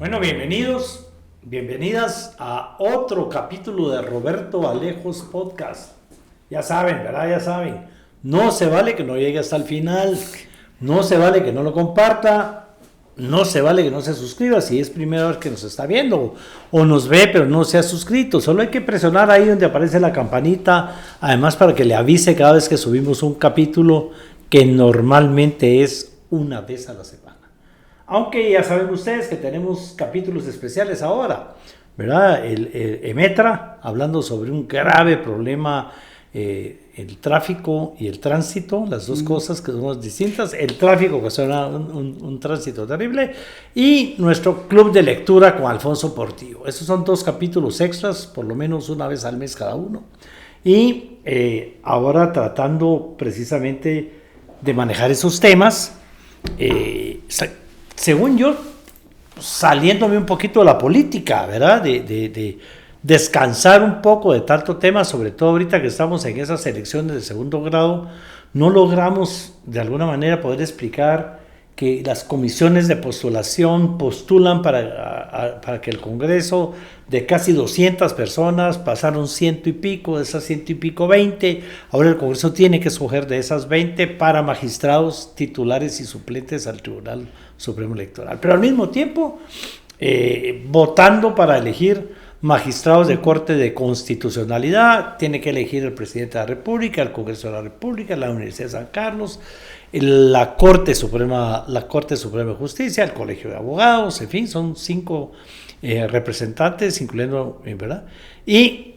Bueno, bienvenidas a otro capítulo de Roberto Alejos Podcast. Ya saben, ¿verdad? Ya saben. No se vale que no llegue hasta el final. No se vale que no lo comparta. No se vale que no se suscriba si es primera vez que nos está viendo o nos ve pero no se ha suscrito. Solo hay que presionar ahí donde aparece la campanita. Además, para que le avise cada vez que subimos un capítulo, que normalmente es una vez a la semana. Aunque ya saben ustedes que tenemos capítulos especiales ahora, ¿verdad? El Emetra, hablando sobre un grave problema, el tráfico y el tránsito, las dos cosas que son distintas. El tráfico ocasiona un tránsito terrible, y nuestro club de lectura con Alfonso Portillo. Esos son dos capítulos extras, por lo menos una vez al mes cada uno. Y ahora tratando precisamente de manejar esos temas, según yo, saliéndome un poquito de la política, ¿verdad? De descansar un poco de tanto tema, sobre todo ahorita que estamos en esas elecciones de segundo grado, no logramos de alguna manera poder explicar que las comisiones de postulación postulan para que el Congreso, de casi 200 personas, pasaron 100 y pico, de esas 100 y pico 20, ahora el Congreso tiene que escoger de esas 20 para magistrados titulares y suplentes al Tribunal Supremo Electoral, pero al mismo tiempo votando para elegir magistrados de Corte de Constitucionalidad. Tiene que elegir el Presidente de la República, el Congreso de la República, la Universidad de San Carlos, la Corte Suprema de Justicia, el Colegio de Abogados, en fin, son 5 representantes, incluyendo, ¿verdad? Y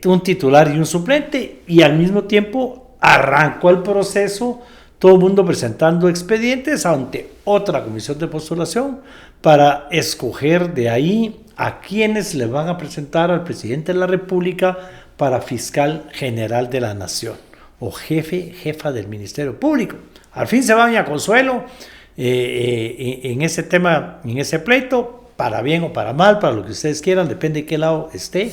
un titular y un suplente, y al mismo tiempo arrancó el proceso, todo el mundo presentando expedientes ante otra comisión de postulación para escoger de ahí a quienes le van a presentar al presidente de la República para fiscal general de la Nación o jefa del Ministerio Público. Al fin se va doña Consuelo en ese tema, en ese pleito, para bien o para mal, para lo que ustedes quieran, depende de qué lado esté.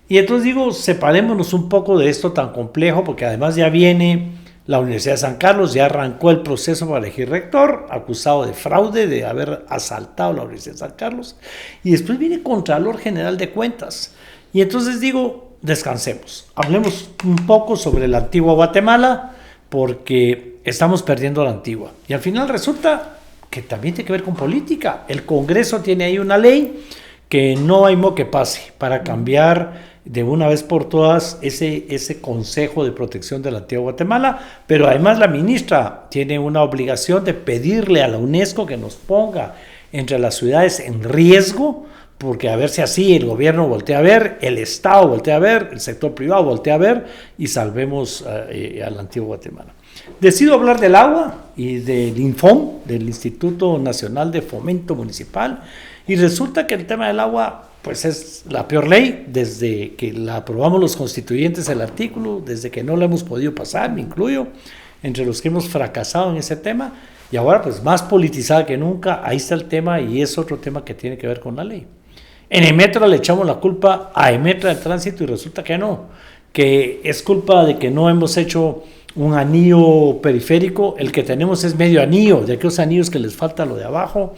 Y entonces digo, separémonos un poco de esto tan complejo, porque además ya viene la Universidad de San Carlos, ya arrancó el proceso para elegir rector, acusado de fraude, de haber asaltado la Universidad de San Carlos, y después viene Contralor General de Cuentas. Y entonces digo, descansemos, hablemos un poco sobre la antigua Guatemala, porque estamos perdiendo la antigua. Y al final resulta que también tiene que ver con política. El Congreso tiene ahí una ley que no hay modo que pase para cambiar de una vez por todas ese Consejo de Protección de la Antigua Guatemala, pero además la ministra tiene una obligación de pedirle a la UNESCO que nos ponga entre las ciudades en riesgo, porque a ver si así el gobierno voltea a ver, el Estado voltea a ver, el sector privado voltea a ver, y salvemos a la Antigua Guatemala. Decido hablar del agua y del INFOM, del Instituto Nacional de Fomento Municipal, y resulta que el tema del agua pues es la peor ley desde que la aprobamos los constituyentes, el artículo, desde que no la hemos podido pasar, me incluyo, entre los que hemos fracasado en ese tema, y ahora pues más politizada que nunca. Ahí está el tema, y es otro tema que tiene que ver con la ley. En Emetra le echamos la culpa a Emetra de Tránsito, y resulta que no, que es culpa de que no hemos hecho un anillo periférico. El que tenemos es medio anillo, de aquellos anillos que les falta lo de abajo.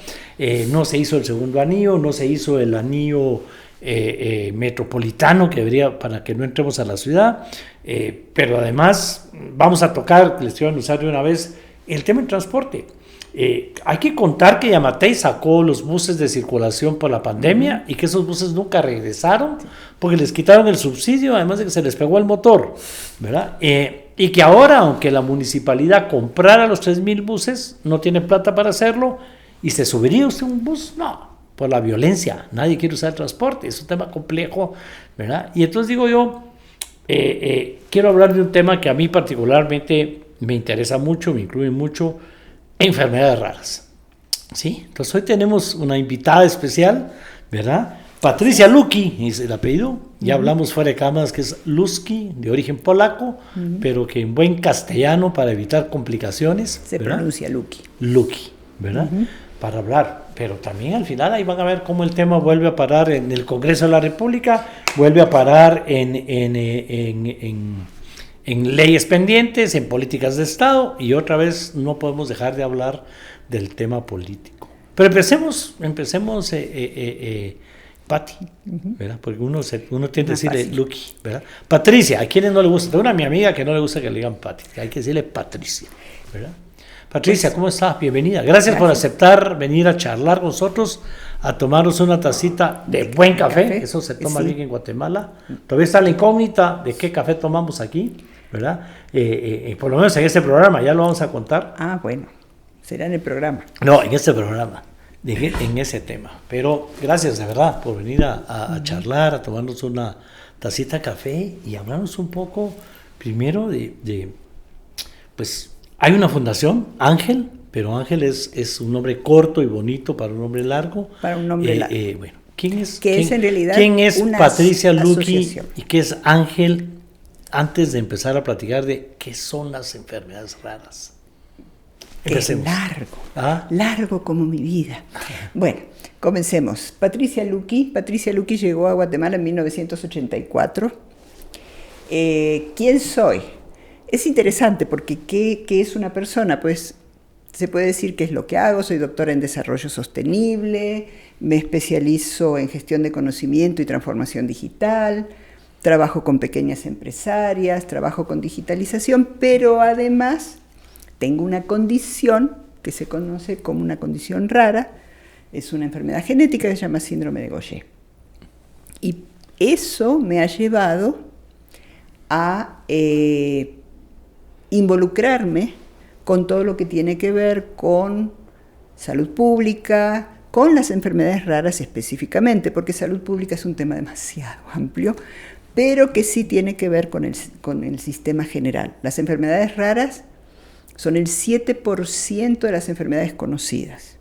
No se hizo el segundo anillo, no se hizo el anillo metropolitano que debería, para que no entremos a la ciudad, pero además vamos a tocar, les voy a anunciar de una vez, el tema del transporte. Hay que contar que Yamatei sacó los buses de circulación por la pandemia, y que esos buses nunca regresaron porque les quitaron el subsidio, además de que se les pegó el motor, ¿verdad? Y que ahora, aunque la municipalidad comprara los 3,000 buses, no tiene plata para hacerlo. ¿Y se subiría usted un bus? No, por la violencia. Nadie quiere usar el transporte, es un tema complejo, ¿verdad? Y entonces digo yo, quiero hablar de un tema que a mí particularmente me interesa mucho, me incluye mucho: enfermedades raras, ¿sí? Entonces hoy tenemos una invitada especial, ¿verdad? Patricia Luki es el apellido. Ya hablamos fuera de cámaras que es Luski, de origen polaco, pero que en buen castellano, para evitar complicaciones, se ¿verdad? pronuncia Luki. Luki, ¿verdad? Para hablar, pero también al final ahí van a ver cómo el tema vuelve a parar en el Congreso de la República, vuelve a parar en leyes pendientes, en políticas de Estado, y otra vez no podemos dejar de hablar del tema político. Pero empecemos, Pati, ¿verdad? Porque uno tiende a decirle Luqui, ¿verdad? Patricia, ¿a quiénes no le gusta? Tengo una mi amiga que no le gusta que le digan Pati, hay que decirle Patricia, ¿verdad? Patricia, pues, ¿cómo estás? Bienvenida. Gracias por aceptar venir a charlar con nosotros, a tomarnos una tacita de buen café. Eso se toma bien en Guatemala. Todavía está la incógnita de qué café tomamos aquí, ¿verdad? Por lo menos en este programa, ya lo vamos a contar. Ah, bueno, será en el programa. No, en este programa, en ese tema. Pero gracias de verdad por venir a charlar, a tomarnos una tacita de café y hablarnos un poco primero pues hay una fundación, Ángel, pero Ángel es un nombre corto y bonito para un nombre largo. Para un nombre largo. Bueno, ¿quién es en realidad quién es una Patricia Luqui asociación. y qué es Ángel? Antes de empezar a platicar de qué son las enfermedades raras. Empecemos. Es largo como mi vida. Bueno, comencemos. Patricia Luqui llegó a Guatemala en 1984. ¿Quién soy? Es interesante porque ¿qué es una persona? Pues se puede decir qué es lo que hago. Soy doctora en desarrollo sostenible, me especializo en gestión de conocimiento y transformación digital, trabajo con pequeñas empresarias, trabajo con digitalización, pero además tengo una condición que se conoce como una condición rara, es una enfermedad genética que se llama síndrome de Gaucher. Y eso me ha llevado a involucrarme con todo lo que tiene que ver con salud pública, con las enfermedades raras específicamente, porque salud pública es un tema demasiado amplio, pero que sí tiene que ver con el sistema general. Las enfermedades raras son el 7% de las enfermedades conocidas.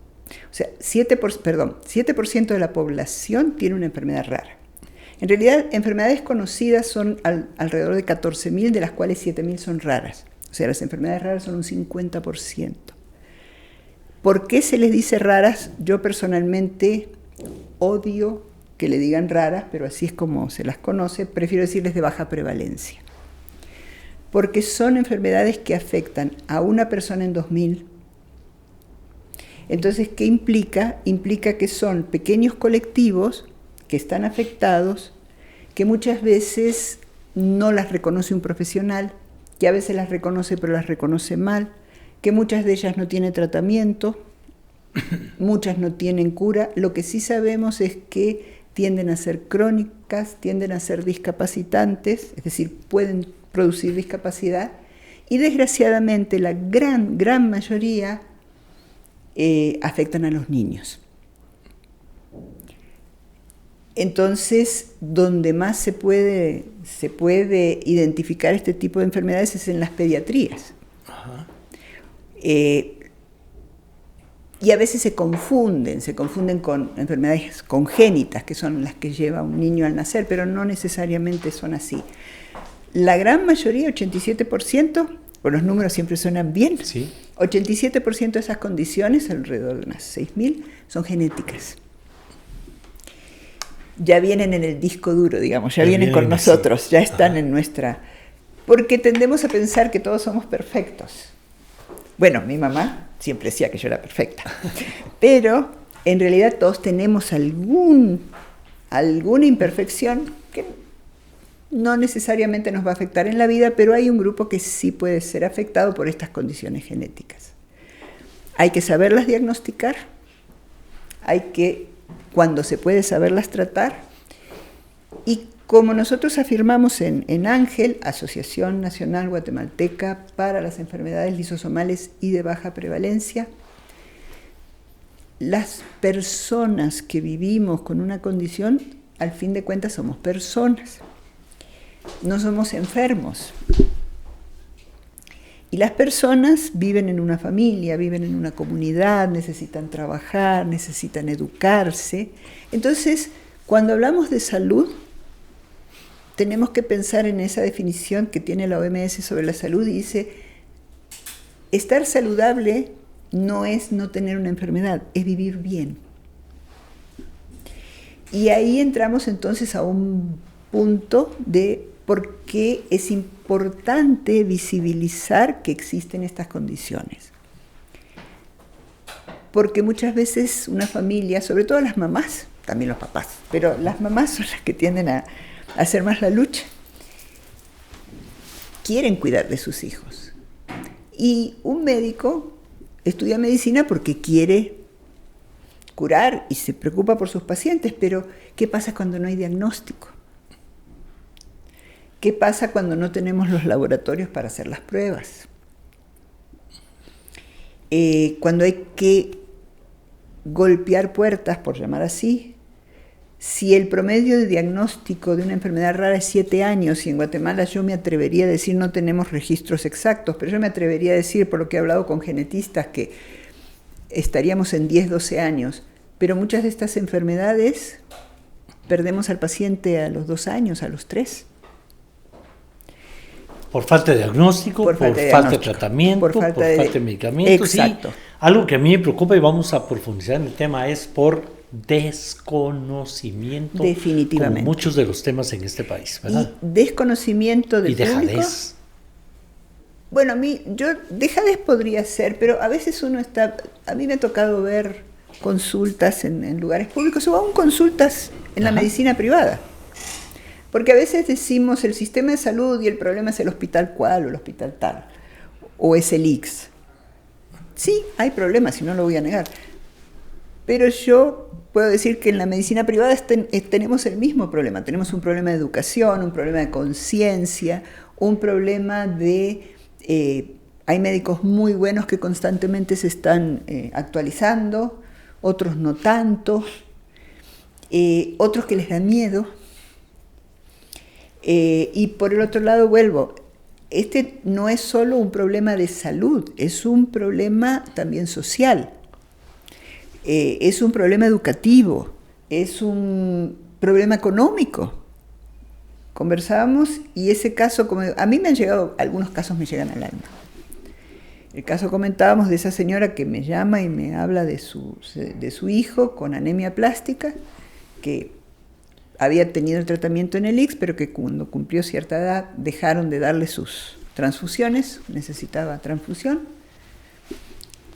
O sea, 7% de la población tiene una enfermedad rara. En realidad, enfermedades conocidas son alrededor de 14.000, de las cuales 7.000 son raras. O sea, las enfermedades raras son un 50%. ¿Por qué se les dice raras? Yo personalmente odio que le digan raras, pero así es como se las conoce. Prefiero decirles de baja prevalencia. Porque son enfermedades que afectan a una persona en 2.000. Entonces, ¿qué implica? Implica que son pequeños colectivos que están afectados, que muchas veces no las reconoce un profesional, que a veces las reconoce pero las reconoce mal, que muchas de ellas no tienen tratamiento, muchas no tienen cura. Lo que sí sabemos es que tienden a ser crónicas, tienden a ser discapacitantes, es decir, pueden producir discapacidad, y desgraciadamente la gran mayoría afectan a los niños. Entonces, donde más se puede identificar este tipo de enfermedades es en las pediatrías. Ajá. Y a veces se confunden con enfermedades congénitas, que son las que lleva un niño al nacer, pero no necesariamente son así. La gran mayoría, 87%, pues los números siempre suenan bien, sí. 87% de esas condiciones, alrededor de unas 6.000, son genéticas. Ya vienen en el disco duro, digamos, ya vienen con nosotros, ya están en nuestra... Porque tendemos a pensar que todos somos perfectos. Bueno, mi mamá siempre decía que yo era perfecta, pero en realidad todos tenemos alguna imperfección que no necesariamente nos va a afectar en la vida, pero hay un grupo que sí puede ser afectado por estas condiciones genéticas. Hay que saberlas diagnosticar, cuando se puede saberlas tratar, y como nosotros afirmamos en Ángel, Asociación Nacional Guatemalteca para las Enfermedades Lisosomales y de Baja Prevalencia, las personas que vivimos con una condición, al fin de cuentas somos personas, no somos enfermos. Y las personas viven en una familia, viven en una comunidad, necesitan trabajar, necesitan educarse. Entonces, cuando hablamos de salud, tenemos que pensar en esa definición que tiene la OMS sobre la salud y dice, estar saludable no es no tener una enfermedad, es vivir bien. Y ahí entramos entonces a un punto de por qué es importante visibilizar que existen estas condiciones. porque muchas veces una familia, sobre todo las mamás, también los papás, pero las mamás son las que tienden a hacer más la lucha, quieren cuidar de sus hijos. Y un médico estudia medicina porque quiere curar y se preocupa por sus pacientes, pero ¿qué pasa cuando no hay diagnóstico? ¿Qué pasa cuando no tenemos los laboratorios para hacer las pruebas? Cuando hay que golpear puertas, por llamar así, si el promedio de diagnóstico de una enfermedad rara es 7 años, y en Guatemala yo me atrevería a decir, no tenemos registros exactos, pero yo me atrevería a decir, por lo que he hablado con genetistas, que estaríamos en 10, 12 años, pero muchas de estas enfermedades perdemos al paciente a los 2 años, a los 3. Por falta de diagnóstico, por falta de tratamiento, por falta de medicamentos. Exacto. Y algo que a mí me preocupa, y vamos a profundizar en el tema, es por desconocimiento. Definitivamente. Con muchos de los temas en este país, ¿verdad? Y desconocimiento del público. Y dejadez. Bueno, dejadez podría ser, pero a veces a mí me ha tocado ver consultas en lugares públicos o aún consultas en la medicina privada. Porque a veces decimos el sistema de salud y el problema es el hospital cual o el hospital tal, o es el ICS. Sí, hay problemas, y no lo voy a negar. Pero yo puedo decir que en la medicina privada tenemos el mismo problema. Tenemos un problema de educación, un problema de conciencia, un problema de... hay médicos muy buenos que constantemente se están actualizando, otros no tanto, otros que les da miedo. Y por el otro lado vuelvo, este no es solo un problema de salud, es un problema también social, es un problema educativo, es un problema económico. Conversábamos y ese caso, a mí me han llegado, algunos casos me llegan al alma. El caso comentábamos de esa señora que me llama y me habla de su hijo con anemia plástica, que había tenido el tratamiento en el ICS, pero que cuando cumplió cierta edad dejaron de darle sus transfusiones, necesitaba transfusión.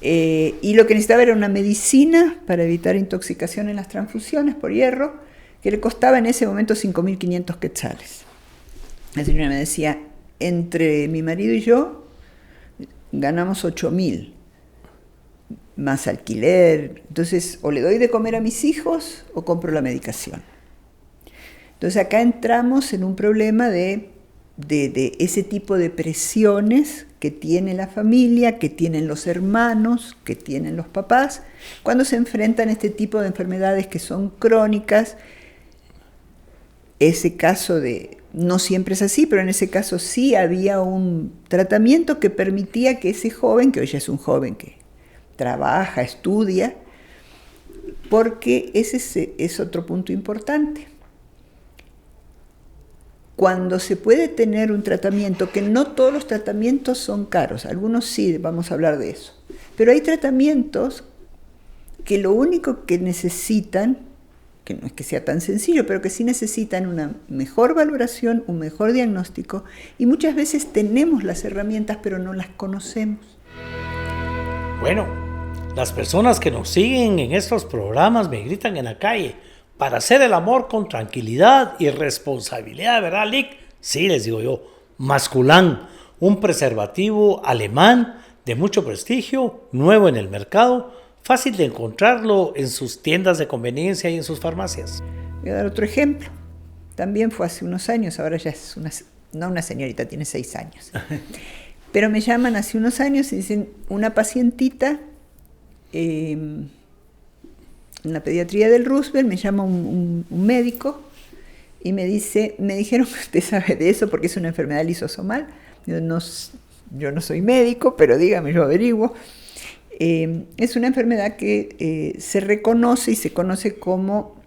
Y lo que necesitaba era una medicina para evitar intoxicación en las transfusiones por hierro, que le costaba en ese momento 5.500 quetzales. La señora me decía, entre mi marido y yo ganamos 8.000, más alquiler, entonces o le doy de comer a mis hijos o compro la medicación. Entonces acá entramos en un problema de ese tipo de presiones que tiene la familia, que tienen los hermanos, que tienen los papás, cuando se enfrentan a este tipo de enfermedades que son crónicas. Ese caso no siempre es así, pero en ese caso sí había un tratamiento que permitía que ese joven, que hoy ya es un joven que trabaja, estudia, porque ese es otro punto importante. Cuando se puede tener un tratamiento, que no todos los tratamientos son caros, algunos sí, vamos a hablar de eso, pero hay tratamientos que lo único que necesitan, que no es que sea tan sencillo, pero que sí necesitan una mejor valoración, un mejor diagnóstico, y muchas veces tenemos las herramientas, pero no las conocemos. Bueno, las personas que nos siguen en estos programas me gritan en la calle, para hacer el amor con tranquilidad y responsabilidad, ¿verdad, Lic? Sí, les digo yo, Masculán, un preservativo alemán de mucho prestigio, nuevo en el mercado, fácil de encontrarlo en sus tiendas de conveniencia y en sus farmacias. Voy a dar otro ejemplo. También fue hace unos años, ahora ya es no una señorita, tiene 6 años. Pero me llaman hace unos años y dicen, una pacientita... en la pediatría del Roosevelt me llama un médico y me dice, me dijeron que usted sabe de eso porque es una enfermedad lisosomal. Yo no soy médico, pero dígame, yo averiguo. Es una enfermedad que se reconoce y se conoce como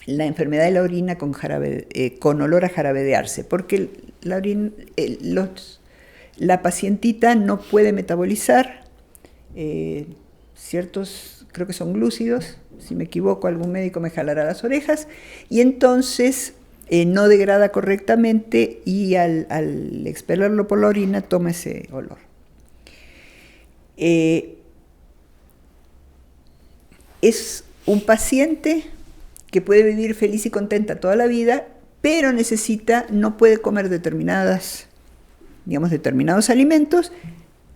la enfermedad de la orina con olor a jarabe de arce, porque la pacientita no puede metabolizar ciertos, creo que son glúcidos, si me equivoco algún médico me jalará las orejas, y entonces no degrada correctamente y al expelerlo por la orina toma ese olor. es un paciente que puede vivir feliz y contenta toda la vida, pero no puede comer determinados alimentos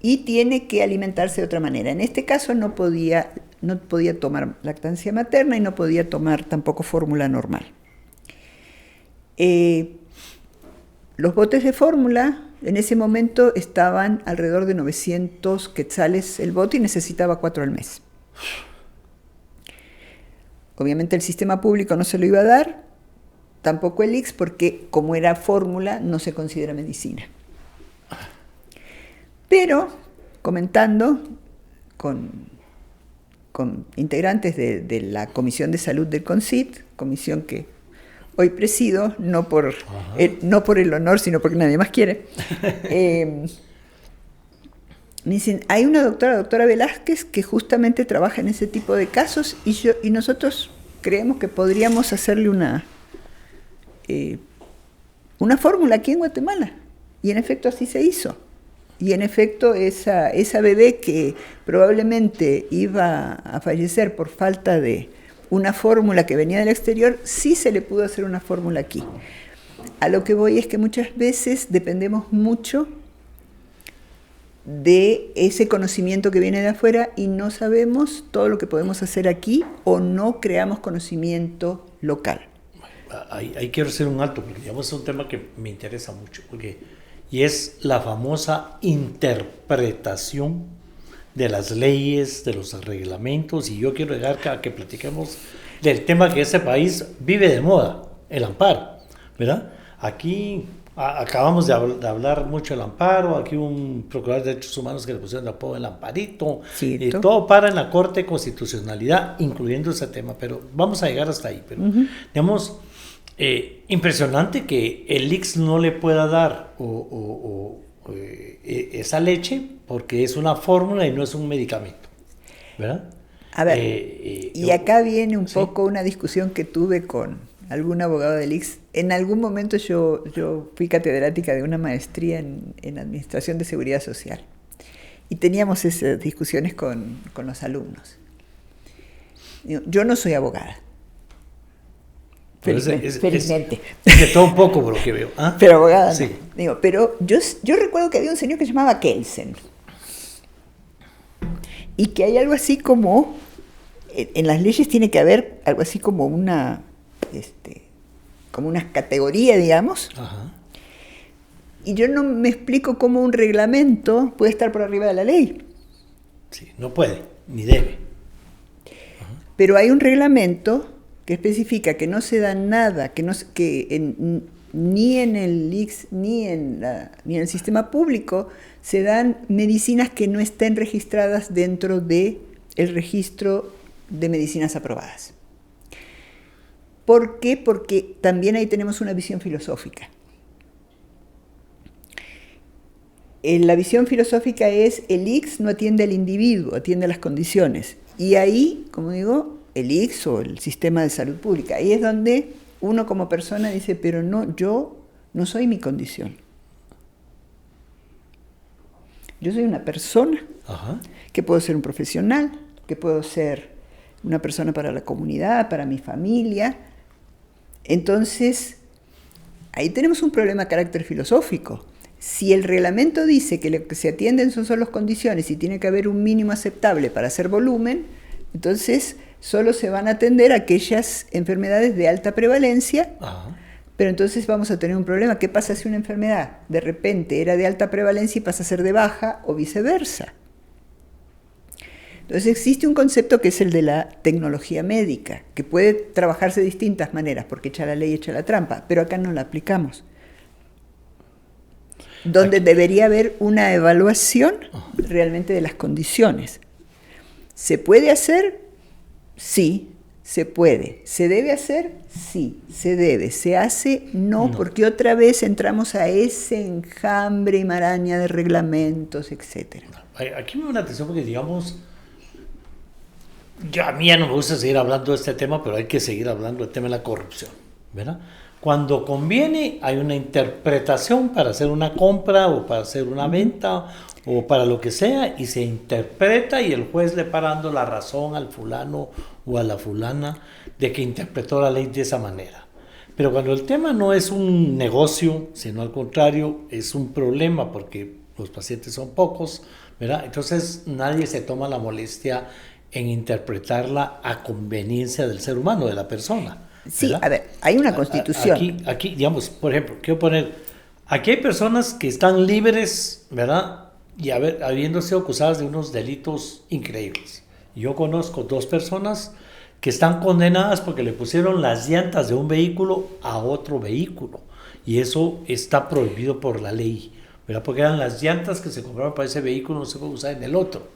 y tiene que alimentarse de otra manera. En este caso no podía tomar lactancia materna y no podía tomar tampoco fórmula normal. Los botes de fórmula en ese momento estaban alrededor de 900 quetzales el bote y necesitaba 4 al mes. Obviamente el sistema público no se lo iba a dar, tampoco el ICS, porque como era fórmula no se considera medicina. Pero comentando con integrantes de la Comisión de Salud del CONCYT, comisión que hoy presido, no por el honor, sino porque nadie más quiere, me dicen, hay una doctora Velázquez, que justamente trabaja en ese tipo de casos y nosotros creemos que podríamos hacerle una fórmula aquí en Guatemala. Y en efecto así se hizo. Y en efecto esa bebé que probablemente iba a fallecer por falta de una fórmula que venía del exterior, sí se le pudo hacer una fórmula aquí. A lo que voy es que muchas veces dependemos mucho de ese conocimiento que viene de afuera y no sabemos todo lo que podemos hacer aquí o no creamos conocimiento local. Ahí quiero hacer un alto, porque digamos, es un tema que me interesa mucho, y es la famosa interpretación de las leyes, de los reglamentos, y yo quiero llegar a que platiquemos del tema que ese país vive de moda, el amparo, ¿verdad? Aquí acabamos de hablar mucho del amparo, aquí un procurador de derechos humanos que le pusieron de apodo el amparito, y todo para en la Corte de Constitucionalidad, incluyendo ese tema, pero vamos a llegar hasta ahí. Pero, digamos, impresionante que el ICS no le pueda dar esa leche porque es una fórmula y no es un medicamento, ¿verdad? A ver, y acá viene un poco una discusión que tuve con algún abogado del ICS. En algún momento yo fui catedrática de una maestría en Administración de Seguridad Social y teníamos esas discusiones con los alumnos. Yo no soy abogada. Felizmente. Es de todo un poco por lo que veo. ¿Ah? Pero abogada, sí. No. Pero yo recuerdo que había un señor que se llamaba Kelsen. Y que hay algo así como, en las leyes tiene que haber algo así como una categoría, digamos. Ajá. Y yo no me explico cómo un reglamento puede estar por arriba de la ley. Sí, no puede, ni debe. Ajá. Pero hay un reglamento que especifica que no se da nada, ni en el ICS ni en el sistema público se dan medicinas que no estén registradas dentro del registro de medicinas aprobadas. ¿Por qué? Porque también ahí tenemos una visión filosófica. La visión filosófica es el ICS no atiende al individuo, atiende a las condiciones. Y ahí, como digo, el ICS o el sistema de salud pública, ahí es donde uno como persona dice, pero no, yo no soy mi condición. Yo soy una persona. Ajá. Que puedo ser un profesional, que puedo ser una persona para la comunidad, para mi familia. Entonces, ahí tenemos un problema de carácter filosófico. Si el reglamento dice que lo que se atienden son solo las condiciones y tiene que haber un mínimo aceptable para hacer volumen, entonces solo se van a atender aquellas enfermedades de alta prevalencia. Ajá. Pero entonces vamos a tener un problema. ¿Qué pasa si una enfermedad de repente era de alta prevalencia y pasa a ser de baja o viceversa? Entonces existe un concepto que es el de la tecnología médica, que puede trabajarse de distintas maneras, porque echa la ley, echa la trampa, pero acá no la aplicamos. Donde debería haber una evaluación realmente de las condiciones. ¿Se puede hacer? Sí, se puede. ¿Se debe hacer? Sí, se debe. ¿Se hace? No, porque otra vez entramos a ese enjambre y maraña de reglamentos, etc. Aquí me da una atención porque, digamos, a mí ya no me gusta seguir hablando de este tema, pero hay que seguir hablando del tema de la corrupción, ¿verdad? Cuando conviene, hay una interpretación para hacer una compra o para hacer una venta o para lo que sea, y se interpreta y el juez le para dando la razón al fulano o a la fulana de que interpretó la ley de esa manera. Pero cuando el tema no es un negocio, sino al contrario, es un problema porque los pacientes son pocos, ¿verdad? Entonces nadie se toma la molestia en interpretarla a conveniencia del ser humano, de la persona. Sí, ¿verdad? a ver, hay una constitución. Aquí, digamos, por ejemplo, quiero poner, aquí hay personas que están libres, ¿verdad? Y habiendo sido acusadas de unos delitos increíbles. Yo conozco 2 personas que están condenadas porque le pusieron las llantas de un vehículo a otro vehículo. Y eso está prohibido por la ley, ¿verdad? Porque eran las llantas que se compraron para ese vehículo, no se puede usar en el otro,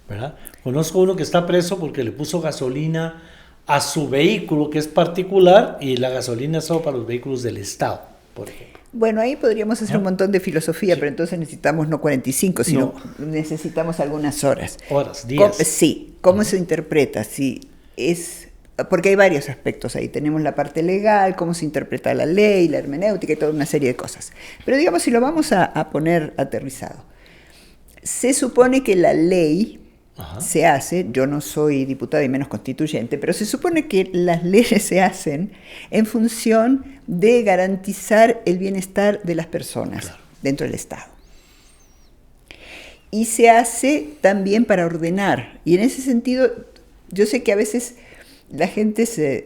¿verdad? Conozco uno que está preso porque le puso gasolina a su vehículo, que es particular, y la gasolina es solo para los vehículos del Estado, por ejemplo. Bueno, ahí podríamos hacer un montón de filosofía, pero entonces necesitamos no 45, sino necesitamos algunas horas. Horas, días. Sí, ¿cómo se interpreta? Sí, porque hay varios aspectos ahí. Tenemos la parte legal, cómo se interpreta la ley, la hermenéutica y toda una serie de cosas. Pero digamos, si lo vamos a poner aterrizado, se supone que la ley se hace, yo no soy diputada y menos constituyente, pero se supone que las leyes se hacen en función de garantizar el bienestar de las personas dentro del Estado. Y se hace también para ordenar. Y en ese sentido, yo sé que a veces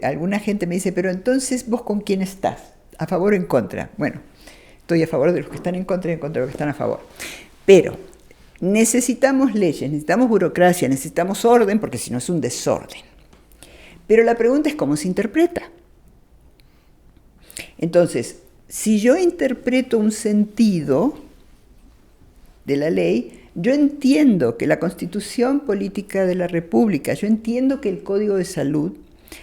alguna gente me dice, pero entonces vos ¿con quién estás? ¿A favor o en contra? Bueno, estoy a favor de los que están en contra y en contra de los que están a favor. Pero necesitamos leyes, necesitamos burocracia, necesitamos orden, porque si no es un desorden. Pero la pregunta es cómo se interpreta. Entonces, si yo interpreto un sentido de la ley, yo entiendo que la Constitución Política de la República, yo entiendo que el Código de Salud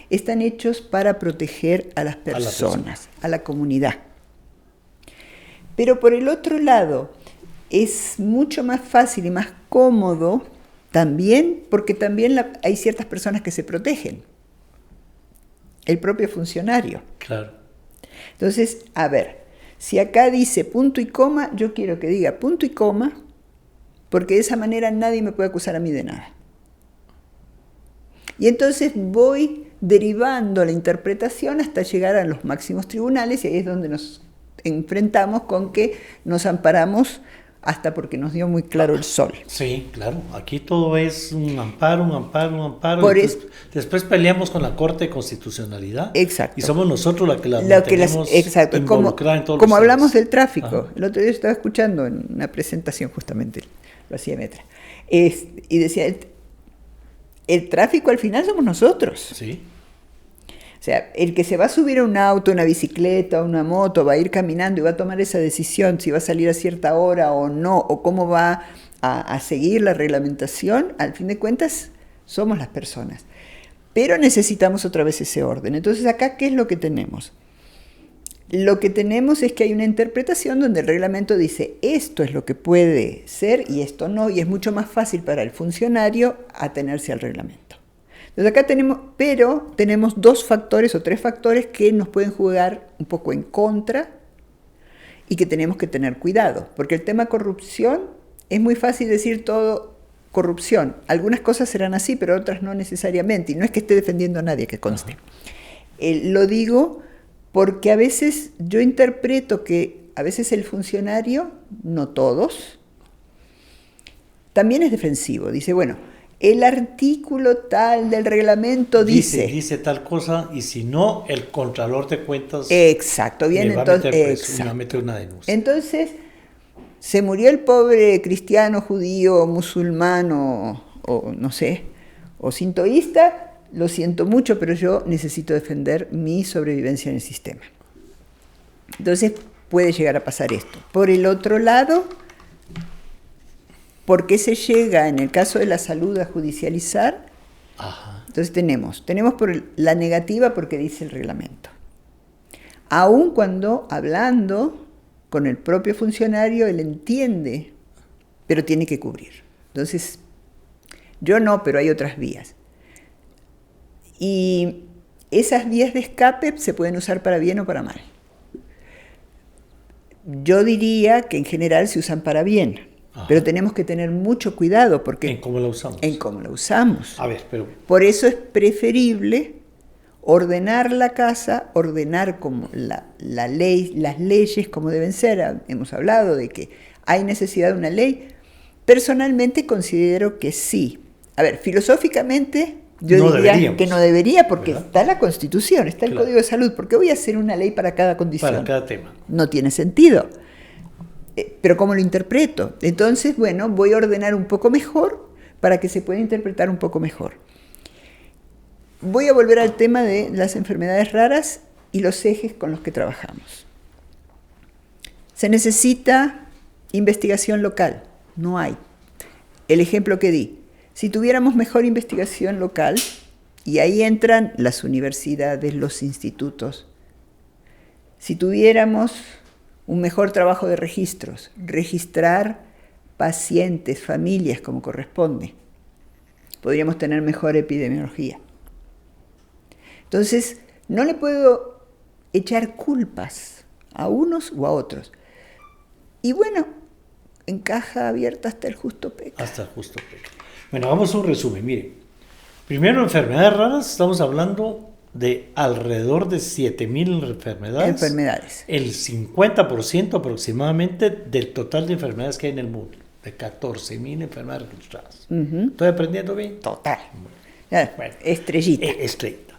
están hechos para proteger a las personas, a la comunidad. Pero por el otro lado, es mucho más fácil y más cómodo también, porque también hay ciertas personas que se protegen. El propio funcionario. Claro. Entonces, a ver, si acá dice punto y coma, yo quiero que diga punto y coma, porque de esa manera nadie me puede acusar a mí de nada. Y entonces voy derivando la interpretación hasta llegar a los máximos tribunales, y ahí es donde nos enfrentamos con que nos amparamos hasta porque nos dio muy claro el sol. Sí, claro. Aquí todo es un amparo. Después peleamos con la Corte de Constitucionalidad. Exacto. Y somos nosotros la que la mantenemos involucrada en todos los como hablamos del tráfico. Ajá. El otro día estaba escuchando en una presentación, justamente, lo hacía Metra, y decía, el tráfico al final somos nosotros. Sí. O sea, el que se va a subir a un auto, una bicicleta, una moto, va a ir caminando y va a tomar esa decisión si va a salir a cierta hora o no, o cómo va a seguir la reglamentación, al fin de cuentas somos las personas. Pero necesitamos otra vez ese orden. Entonces acá, ¿qué es lo que tenemos? Lo que tenemos es que hay una interpretación donde el reglamento dice esto es lo que puede ser y esto no, y es mucho más fácil para el funcionario atenerse al reglamento. Entonces acá tenemos 2 factores o 3 factores que nos pueden jugar un poco en contra y que tenemos que tener cuidado, porque el tema corrupción es muy fácil decir todo corrupción. Algunas cosas serán así, pero otras no necesariamente, y no es que esté defendiendo a nadie, que conste. Lo digo porque a veces yo interpreto que a veces el funcionario, no todos, también es defensivo. Dice, bueno, el artículo tal del reglamento dice tal cosa, y si no, el Contralor de Cuentas exacto, bien, le va a meter una denuncia. Entonces, se murió el pobre cristiano, judío, musulmán o no sé, o sintoísta, lo siento mucho, pero yo necesito defender mi sobrevivencia en el sistema. Entonces, puede llegar a pasar esto. Por el otro lado, ¿por qué se llega, en el caso de la salud, a judicializar? Ajá. Entonces tenemos por la negativa porque dice el reglamento. Aun cuando, hablando con el propio funcionario, él entiende, pero tiene que cubrir. Entonces, yo no, pero hay otras vías. Y esas vías de escape se pueden usar para bien o para mal. yo diría que en general se usan para bien, pero tenemos que tener mucho cuidado porque en cómo la usamos. En cómo la usamos. A ver, pero por eso es preferible ordenar la casa, ordenar como la ley, las leyes como deben ser. Hemos hablado de que hay necesidad de una ley. Personalmente considero que sí. A ver, filosóficamente yo diría que no debería porque ¿verdad? Está la Constitución, está el Código de Salud. ¿Por qué voy a hacer una ley para cada condición? Para cada tema. No tiene sentido. Pero ¿cómo lo interpreto? Entonces, bueno, voy a ordenar un poco mejor para que se pueda interpretar un poco mejor. Voy a volver al tema de las enfermedades raras y los ejes con los que trabajamos. Se necesita investigación local. No hay. El ejemplo que di. Si tuviéramos mejor investigación local, y ahí entran las universidades, los institutos, si tuviéramos un mejor trabajo de registros, registrar pacientes, familias como corresponde, podríamos tener mejor epidemiología. Entonces, no le puedo echar culpas a unos o a otros. Y bueno, en caja abierta hasta el justo peca. Hasta el justo peca. Bueno, vamos a un resumen. Mire, primero, enfermedades raras, estamos hablando de alrededor de 7,000 enfermedades. El 50% aproximadamente del total de enfermedades que hay en el mundo, de 14,000 enfermedades registradas. ¿Estoy aprendiendo bien? Total. Bueno, estrellita. Estrellita.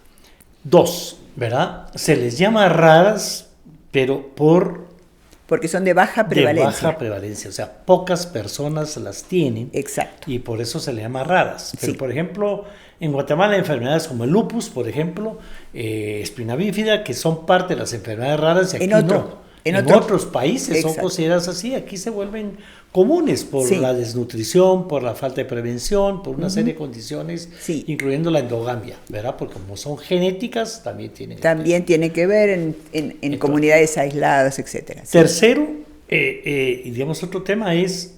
2, ¿verdad? Se les llama raras, pero porque son de baja prevalencia. De baja prevalencia, o sea, pocas personas las tienen. Exacto. Y por eso se le llama raras. Pero, por ejemplo, en Guatemala hay enfermedades como el lupus, por ejemplo, espina bífida, que son parte de las enfermedades raras. Y aquí en otros países son consideradas así. Aquí se vuelven comunes por la desnutrición, por la falta de prevención, por una serie de condiciones, incluyendo la endogamia, ¿verdad? Porque como son genéticas, también tiene que ver en comunidades aisladas, etc. Tercero, y digamos otro tema es,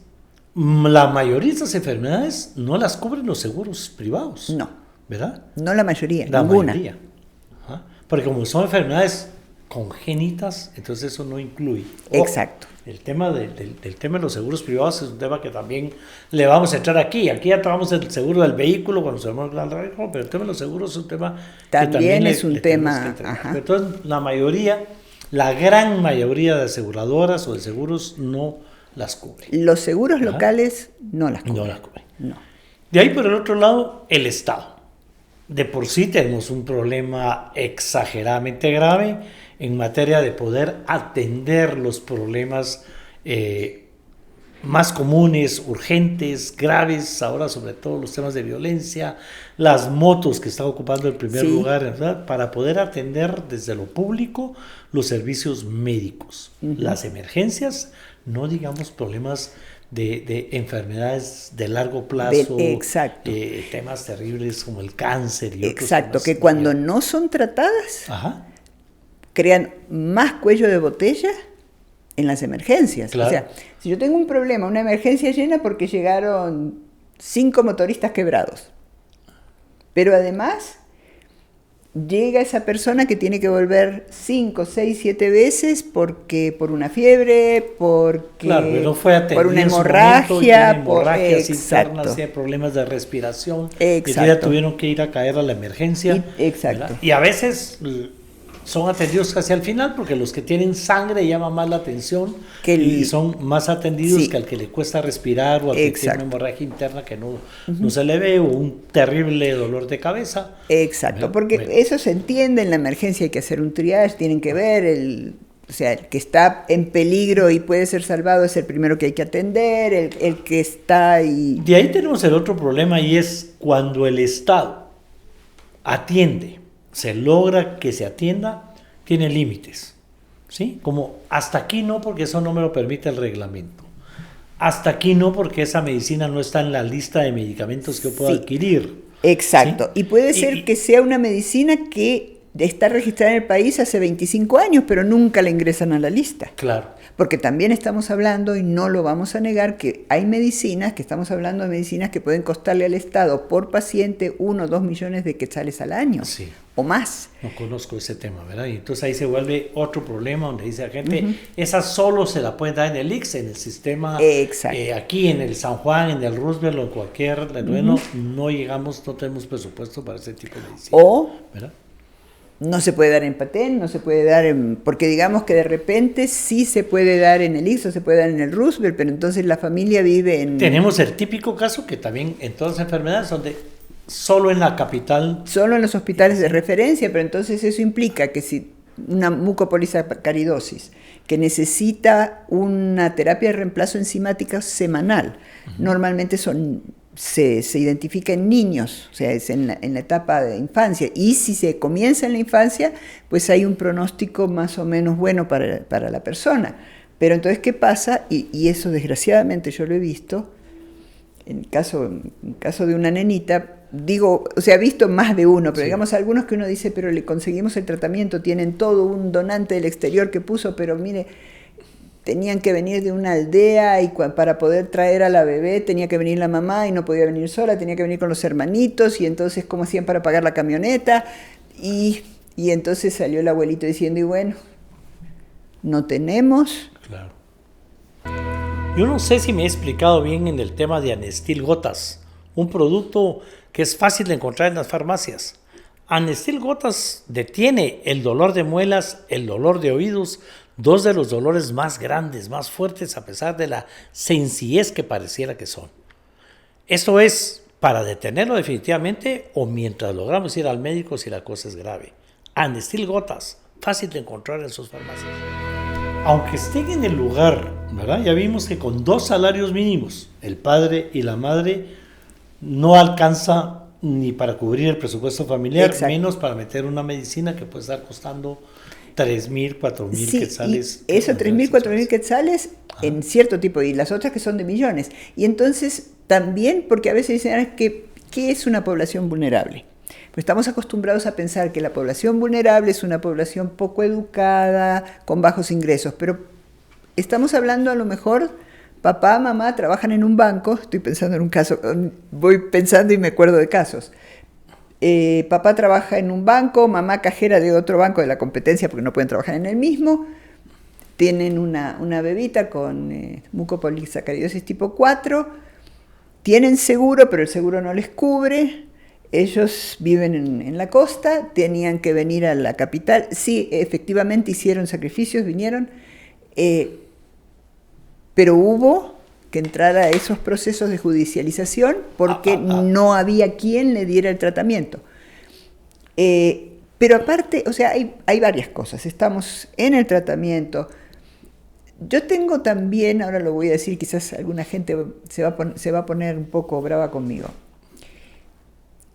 la mayoría de estas enfermedades no las cubren los seguros privados. No. ¿Verdad? No la mayoría, la ninguna. Mayoría. Ajá. Porque como son enfermedades congénitas, entonces eso no incluye. Exacto. El tema del tema de los seguros privados es un tema que también le vamos a entrar aquí. Aquí ya tomamos el seguro del vehículo cuando se llama el riesgo, pero el tema de los seguros es un tema también es un tema. Entonces, la gran mayoría de aseguradoras o de seguros no las cubren. Los seguros locales no las cubren. No las cubren. No. De ahí, por el otro lado, el Estado. De por sí tenemos un problema exageradamente grave en materia de poder atender los problemas más comunes, urgentes, graves, ahora sobre todo los temas de violencia, las motos que están ocupando el primer lugar, ¿verdad? Para poder atender desde lo público los servicios médicos, las emergencias, no digamos problemas de enfermedades de largo plazo, temas terribles como el cáncer y otros temas, que cuando no son tratadas crean más cuello de botella en las emergencias. O sea, si yo tengo un problema, una emergencia llena porque llegaron 5 motoristas quebrados, pero además llega esa persona que tiene que volver 5, 6, 7 veces porque por una fiebre, porque no fue por una hemorragia, hemorragias internas, problemas de respiración, y ya tuvieron que ir a caer a la emergencia. Y a veces son atendidos casi al final porque los que tienen sangre llaman más la atención y son más atendidos que al que le cuesta respirar o al que tiene una hemorragia interna que no se le ve o un terrible dolor de cabeza. Porque eso se entiende, en la emergencia hay que hacer un triage, tienen que ver el que está en peligro y puede ser salvado es el primero que hay que atender, el que está ahí. De ahí tenemos el otro problema y es cuando el Estado atiende, se logra que se atienda, tiene límites, ¿sí? Como hasta aquí no, porque eso no me lo permite el reglamento. Hasta aquí no, porque esa medicina no está en la lista de medicamentos que yo puedo adquirir. Exacto. ¿Sí? Y puede ser que sea una medicina que está registrada en el país hace 25 años, pero nunca la ingresan a la lista. Claro. Porque también estamos hablando, y no lo vamos a negar, que hay medicinas, que estamos hablando de medicinas que pueden costarle al Estado por paciente 1 o 2 millones de quetzales al año, Sí. o más. No conozco ese tema, ¿verdad? Y entonces ahí se vuelve otro problema donde dice la gente, esa solo se la puede dar en el ICS, en el sistema, aquí en el San Juan, en el Roosevelt o en cualquier, no llegamos, no tenemos presupuesto para ese tipo de medicina. O, ¿verdad? no se puede dar en Patén, no se puede dar porque digamos que de repente sí se puede dar en el ICS o se puede dar en el Roosevelt, pero entonces la familia vive en... Tenemos el típico caso que también en todas las enfermedades donde solo en la capital... Solo en los hospitales de referencia, pero entonces eso implica que si una mucopolisacaridosis que necesita una terapia de reemplazo enzimática semanal, normalmente se identifica en niños, o sea, es en la etapa de infancia, y si se comienza en la infancia, pues hay un pronóstico más o menos bueno para la persona. Pero entonces, ¿qué pasa? Y eso desgraciadamente yo lo he visto, en caso de una nenita, digo, o sea, he visto más de uno, pero digamos algunos que uno dice, pero le conseguimos el tratamiento, tienen todo un donante del exterior que puso, pero mire, tenían que venir de una aldea y para poder traer a la bebé tenía que venir la mamá y no podía venir sola, tenía que venir con los hermanitos, y entonces ¿cómo hacían para pagar la camioneta? Y entonces salió el abuelito diciendo, y bueno, no tenemos. Claro. Yo no sé si me he explicado bien en el tema de Anestil Gotas, un producto que es fácil de encontrar en las farmacias. Anestil Gotas detiene el dolor de muelas, el dolor de oídos, dos de los dolores más grandes, más fuertes, a pesar de la sencillez que pareciera que son. Esto es para detenerlo definitivamente o mientras logramos ir al médico si la cosa es grave. Anestil Gotas, fácil de encontrar en sus farmacias. Aunque estén en el lugar, ¿verdad? Ya vimos que con 2 salarios mínimos, el padre y la madre, no alcanza ni para cubrir el presupuesto familiar, menos para meter una medicina que puede estar costando 3.000, 4.000 quetzales. Y eso, 3.000, 4.000 quetzales en cierto tipo, y las otras que son de millones. Y entonces también, porque a veces dicen, ¿qué es una población vulnerable? Pues estamos acostumbrados a pensar que la población vulnerable es una población poco educada, con bajos ingresos, pero estamos hablando a lo mejor, papá, mamá trabajan en un banco, estoy pensando en un caso, voy pensando y me acuerdo de casos. Papá trabaja en un banco, mamá cajera de otro banco de la competencia porque no pueden trabajar en el mismo, tienen una bebita con mucopolisacaridosis tipo 4, tienen seguro, pero el seguro no les cubre. Ellos viven en la costa, tenían que venir a la capital. Sí, efectivamente hicieron sacrificios, vinieron, pero hubo que entrar a esos procesos de judicialización porque no había quien le diera el tratamiento. Pero aparte, o sea, hay varias cosas. Estamos en el tratamiento. Yo tengo también, ahora lo voy a decir, quizás alguna gente se va a poner un poco brava conmigo.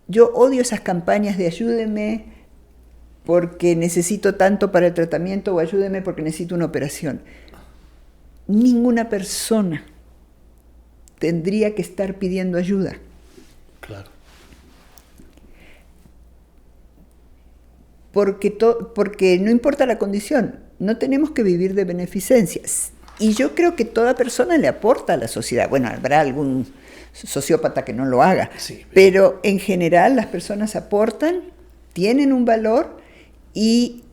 Yo odio esas campañas de ayúdeme porque necesito tanto para el tratamiento o ayúdeme porque necesito una operación. Ninguna persona tendría que estar pidiendo ayuda. Claro. Porque no importa la condición, no tenemos que vivir de beneficencias. Y yo creo que toda persona le aporta a la sociedad. Bueno, habrá algún sociópata que no lo haga, sí, pero en general las personas aportan, tienen un valor y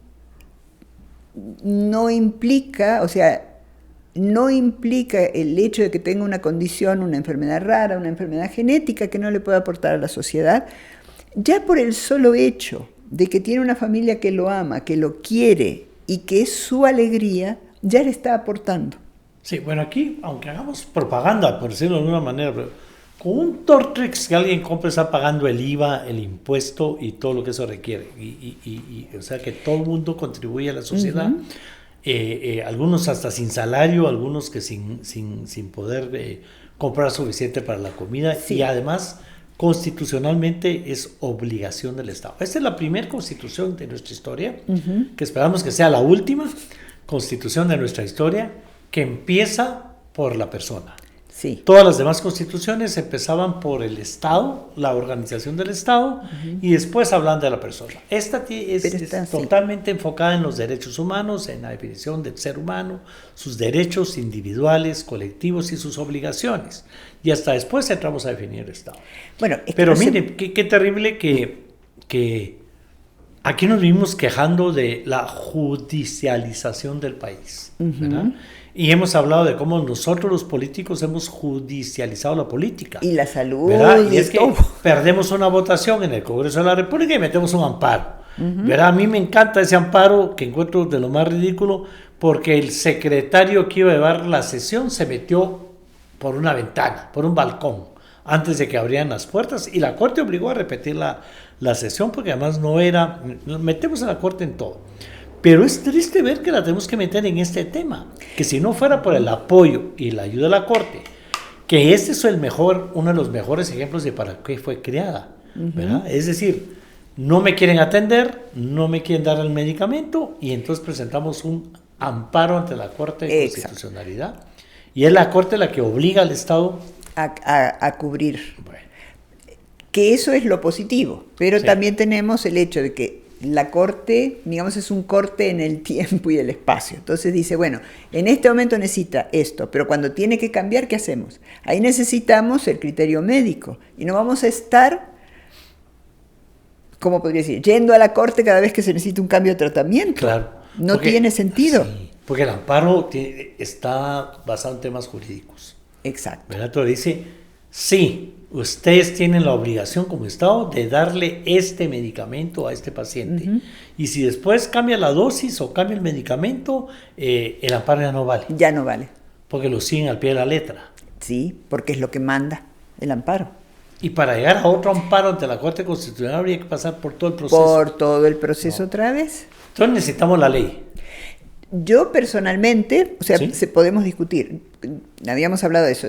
no implica, no implica el hecho de que tenga una condición, una enfermedad rara, una enfermedad genética que no le pueda aportar a la sociedad. Ya por el solo hecho de que tiene una familia que lo ama, que lo quiere y que es su alegría, ya le está aportando. Sí, bueno, aquí, aunque hagamos propaganda, por decirlo de alguna manera, pero con un Tortrix que alguien compre está pagando el IVA, el impuesto y todo lo que eso requiere. O sea, que todo el mundo contribuye a la sociedad. Algunos hasta sin salario, algunos que sin poder comprar suficiente para la comida. Sí. Y además, constitucionalmente es obligación del Estado. Esta es la primera constitución de nuestra historia, que esperamos que sea la última constitución de nuestra historia, que empieza por la persona. Sí. Todas las demás constituciones empezaban por el Estado, la organización del Estado, y después hablan de la persona. Esta es totalmente enfocada en los derechos humanos, en la definición del ser humano, sus derechos individuales, colectivos y sus obligaciones. Y hasta después entramos a definir el Estado. Bueno, pero miren, qué terrible que aquí nos vivimos quejando de la judicialización del país, ¿verdad? Y hemos hablado de cómo nosotros los políticos hemos judicializado la política. Y la salud. ¿Verdad? Y es que perdemos una votación en el Congreso de la República y metemos un amparo. ¿Verdad? A mí me encanta ese amparo que encuentro de lo más ridículo porque el secretario que iba a llevar la sesión se metió por una ventana, por un balcón, antes de que abrieran las puertas y la Corte obligó a repetir la sesión porque además no era... Metemos a la Corte en todo. Pero es triste ver que la tenemos que meter en este tema, que si no fuera por el apoyo y la ayuda de la Corte, que este es uno de los mejores ejemplos de para qué fue creada, ¿verdad? Es decir, no me quieren atender, no me quieren dar el medicamento y entonces presentamos un amparo ante la Corte de Constitucionalidad y es la Corte la que obliga al Estado a cubrir. Bueno. Que eso es lo positivo, pero también tenemos el hecho de que la Corte, digamos, es un corte en el tiempo y el espacio. Entonces dice, bueno, en este momento necesita esto, pero cuando tiene que cambiar, ¿qué hacemos? Ahí necesitamos el criterio médico y no vamos a estar, ¿cómo podría decir? Yendo a la Corte cada vez que se necesita un cambio de tratamiento. Claro. No tiene sentido. Sí, porque el amparo está basado en temas jurídicos. Exacto. ¿Verdad? Entonces dice, sí, ustedes tienen la obligación como Estado de darle este medicamento a este paciente. Y si después cambia la dosis o cambia el medicamento, el amparo ya no vale. Ya no vale. Porque lo siguen al pie de la letra. Sí, porque es lo que manda el amparo. Y para llegar a otro amparo ante la Corte Constitucional habría que pasar por todo el proceso. Por todo el proceso otra vez. Entonces necesitamos la ley. Yo personalmente, o sea, podemos discutir, habíamos hablado de eso,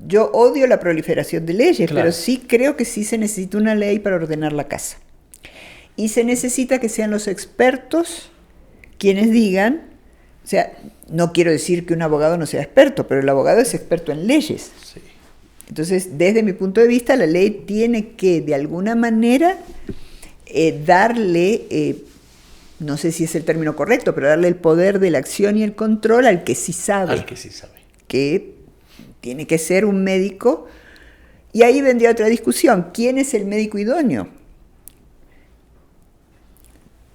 yo odio la proliferación de leyes, pero sí creo que sí se necesita una ley para ordenar la casa. Y se necesita que sean los expertos quienes digan, o sea, no quiero decir que un abogado no sea experto, pero el abogado es experto en leyes. Sí. Entonces, desde mi punto de vista, la ley tiene que, de alguna manera, darle... no sé si es el término correcto, pero darle el poder de la acción y el control al que sí sabe. Al que sí sabe. Que tiene que ser un médico. Y ahí vendría otra discusión. ¿Quién es el médico idóneo?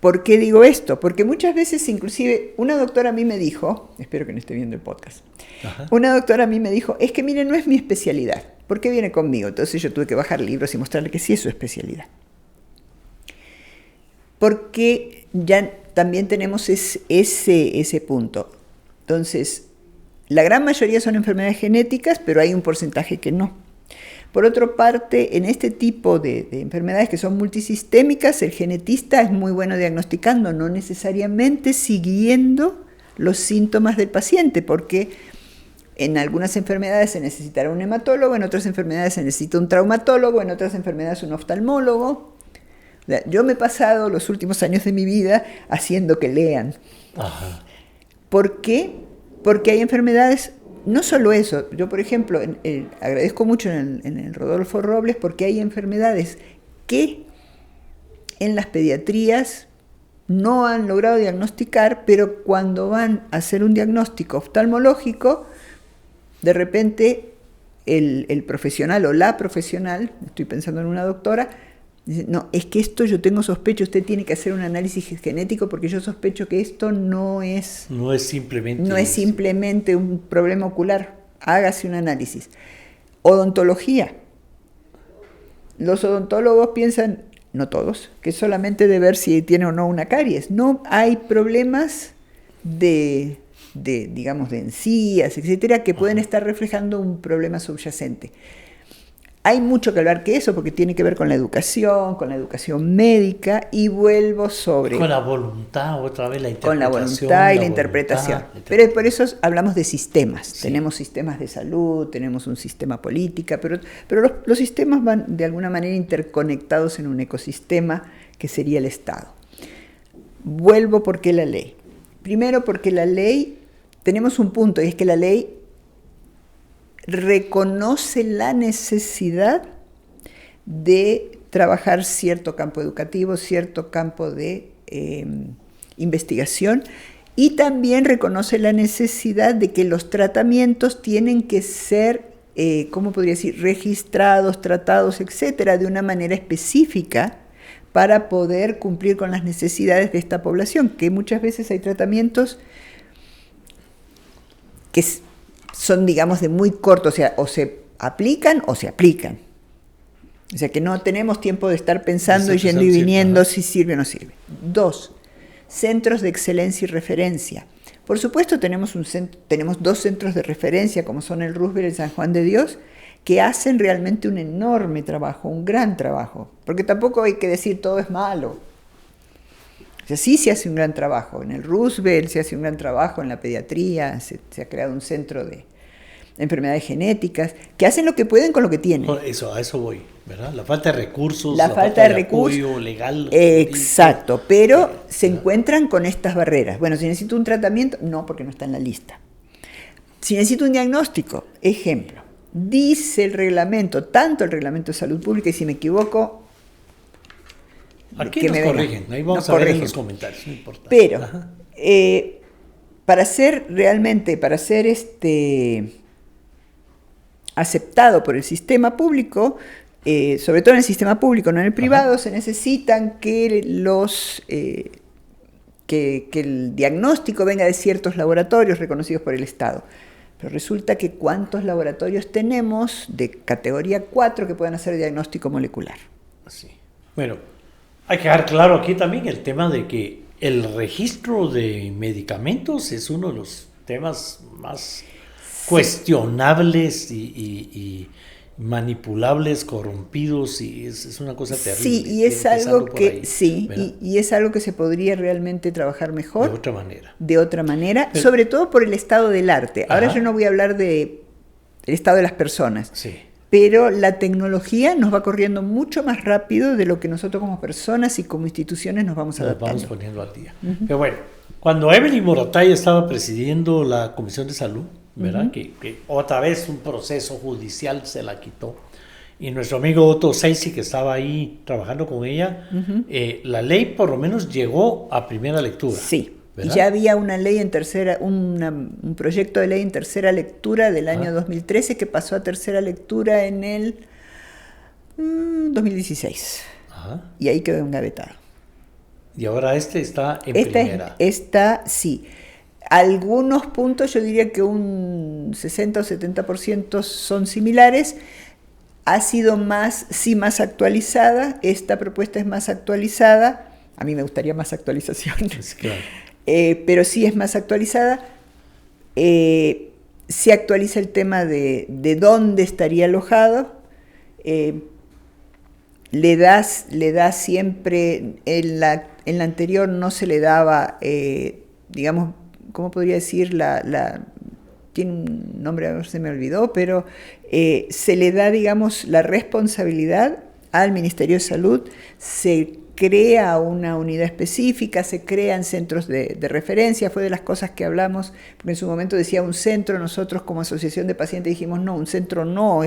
¿Por qué digo esto? Porque muchas veces, inclusive, una doctora a mí me dijo, espero que no esté viendo el podcast, una doctora a mí me dijo, es que mire, no es mi especialidad. ¿Por qué viene conmigo? Entonces yo tuve que bajar libros y mostrarle que sí es su especialidad. Porque ya también tenemos ese punto. Entonces, la gran mayoría son enfermedades genéticas, pero hay un porcentaje que no. Por otra parte, en este tipo de enfermedades que son multisistémicas, el genetista es muy bueno diagnosticando, no necesariamente siguiendo los síntomas del paciente, porque en algunas enfermedades se necesitará un hematólogo, en otras enfermedades se necesita un traumatólogo, en otras enfermedades un oftalmólogo. Yo me he pasado los últimos años de mi vida haciendo que lean. ¿Por qué? Porque hay enfermedades, no solo eso, yo por ejemplo agradezco mucho en el Rodolfo Robles porque hay enfermedades que en las pediatrías no han logrado diagnosticar, pero cuando van a hacer un diagnóstico oftalmológico, de repente el profesional o la profesional, estoy pensando en una doctora, dice, no, es que esto yo tengo sospecho, usted tiene que hacer un análisis genético porque yo sospecho que esto no es simplemente un problema ocular, hágase un análisis. Odontología. Los odontólogos piensan, no todos, que solamente de ver si tiene o no una caries. No, hay problemas digamos, de encías, etcétera, que pueden estar reflejando un problema subyacente. Hay mucho que hablar que eso, porque tiene que ver con la educación médica, y vuelvo sobre... Con la voluntad, otra vez la interpretación. Con la voluntad y la interpretación. Pero por eso hablamos de sistemas. Sí. Tenemos sistemas de salud, tenemos un sistema político, pero los sistemas van de alguna manera interconectados en un ecosistema que sería el Estado. Vuelvo por qué la ley. Primero porque la ley, tenemos un punto, y es que la ley reconoce la necesidad de trabajar cierto campo educativo, cierto campo de investigación, y también reconoce la necesidad de que los tratamientos tienen que ser, ¿cómo podría decir?, registrados, tratados, etcétera, de una manera específica para poder cumplir con las necesidades de esta población, que muchas veces hay tratamientos que son, digamos, de muy corto, o sea, o se aplican o se aplican. O sea, que no tenemos tiempo de estar pensando y yendo y viniendo si sirve o no sirve. 2, centros de excelencia y referencia. Por supuesto, tenemos 2 centros de referencia, como son el Roosevelt y el San Juan de Dios, que hacen realmente un enorme trabajo, un gran trabajo. Porque tampoco hay que decir todo es malo. O sea, sí se hace un gran trabajo. En el Roosevelt se hace un gran trabajo, en la pediatría se ha creado un centro de enfermedades genéticas, que hacen lo que pueden con lo que tienen. A eso voy, ¿verdad? La falta de recursos, la falta de apoyo legal. Exacto, pero se encuentran con estas barreras. Bueno, si necesito un tratamiento, no, porque no está en la lista. Si necesito un diagnóstico, ejemplo, dice el reglamento, tanto el reglamento de salud pública, y si me equivoco, aquí nos corrigen, ahí vamos a ver en los comentarios, no importa. Pero, para ser aceptado por el sistema público, sobre todo en el sistema público, no en el privado, se necesitan que el diagnóstico venga de ciertos laboratorios reconocidos por el Estado. Pero resulta que ¿cuántos laboratorios tenemos de categoría 4 que puedan hacer diagnóstico molecular? Sí. Bueno, hay que dejar claro aquí también el tema de que el registro de medicamentos es uno de los temas más cuestionables y manipulables, corrompidos, y es una cosa terrible. Sí, y es algo que y es algo que se podría realmente trabajar mejor. De otra manera. Pero, sobre todo por el estado del arte. Ahora yo no voy a hablar del estado de las personas. Sí. Pero la tecnología nos va corriendo mucho más rápido de lo que nosotros como personas y como instituciones nos vamos adaptando. Nos vamos poniendo al día. Pero bueno, cuando Evelyn Morataya estaba presidiendo la Comisión de Salud, ¿verdad? Que otra vez un proceso judicial se la quitó, y nuestro amigo Otto Seisi, que estaba ahí trabajando con ella, la ley por lo menos llegó a primera lectura. Sí, ¿verdad? Ya había una ley en un proyecto de ley en tercera lectura del año 2013 que pasó a tercera lectura en el 2016. Y ahí quedó engavetado. Y ahora está en primera. Sí. Algunos puntos, yo diría que un 60 o 70% son similares. Ha sido más actualizada. Esta propuesta es más actualizada. A mí me gustaría más actualización. Claro. Pero sí es más actualizada. Se actualiza el tema de dónde estaría alojado. Le da siempre, en la anterior no se le daba, digamos, ¿cómo podría decir? Tiene un nombre, a ver, se me olvidó, pero se le da, digamos, la responsabilidad al Ministerio de Salud, se crea una unidad específica, se crean centros de referencia, fue de las cosas que hablamos, porque en su momento decía un centro, nosotros como asociación de pacientes dijimos no, un centro no,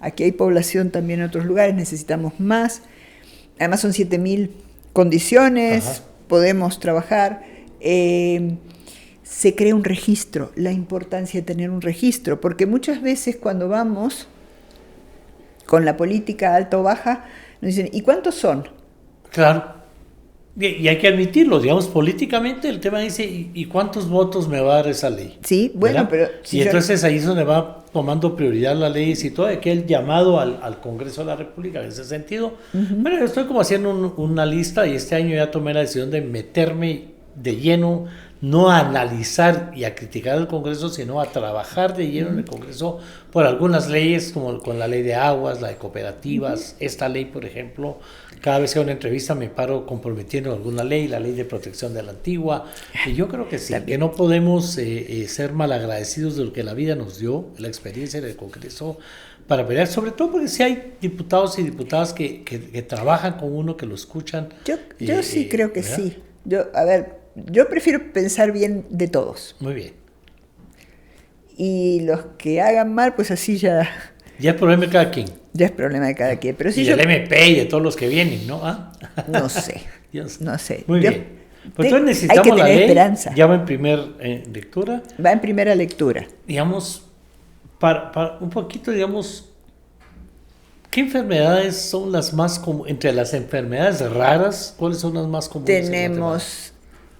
aquí hay población también en otros lugares, necesitamos más, además son 7.000 condiciones, podemos trabajar, se crea un registro, la importancia de tener un registro, porque muchas veces cuando vamos con la política alta o baja, nos dicen, ¿y cuántos son? Claro, y hay que admitirlo, digamos, políticamente el tema dice, ¿y cuántos votos me va a dar esa ley? Sí, bueno, ¿verdad? Pero... Si entonces ahí es donde va tomando prioridad la ley y todo aquel llamado al Congreso de la República en ese sentido. Bueno, yo estoy como haciendo una lista y este año ya tomé la decisión de meterme de lleno, no a analizar y a criticar el Congreso, sino a trabajar de lleno en el Congreso por algunas leyes, como con la ley de aguas, la de cooperativas, esta ley, por ejemplo. Cada vez que hago una entrevista me paro comprometiendo alguna ley, la ley de protección de la antigua, y yo creo que sí, que no podemos ser malagradecidos de lo que la vida nos dio, la experiencia en el Congreso, para pelear, sobre todo porque sí hay diputados y diputadas que trabajan con uno, que lo escuchan. Yo sí creo que ¿verdad? Sí. Yo prefiero pensar bien de todos. Muy bien. y los que hagan mal, pues así ya... Ya es problema de cada quien. Ya es problema de cada quien. Pero si y del MP y de todos los que vienen, ¿no? ¿Ah? No sé. No sé. Muy bien. Pues entonces necesitamos hay que la tener ley. Esperanza. Ya va en primera lectura. Va en primera lectura. Digamos, para un poquito, digamos, ¿qué enfermedades son las más comunes? Entre las enfermedades raras, ¿cuáles son las más comunes?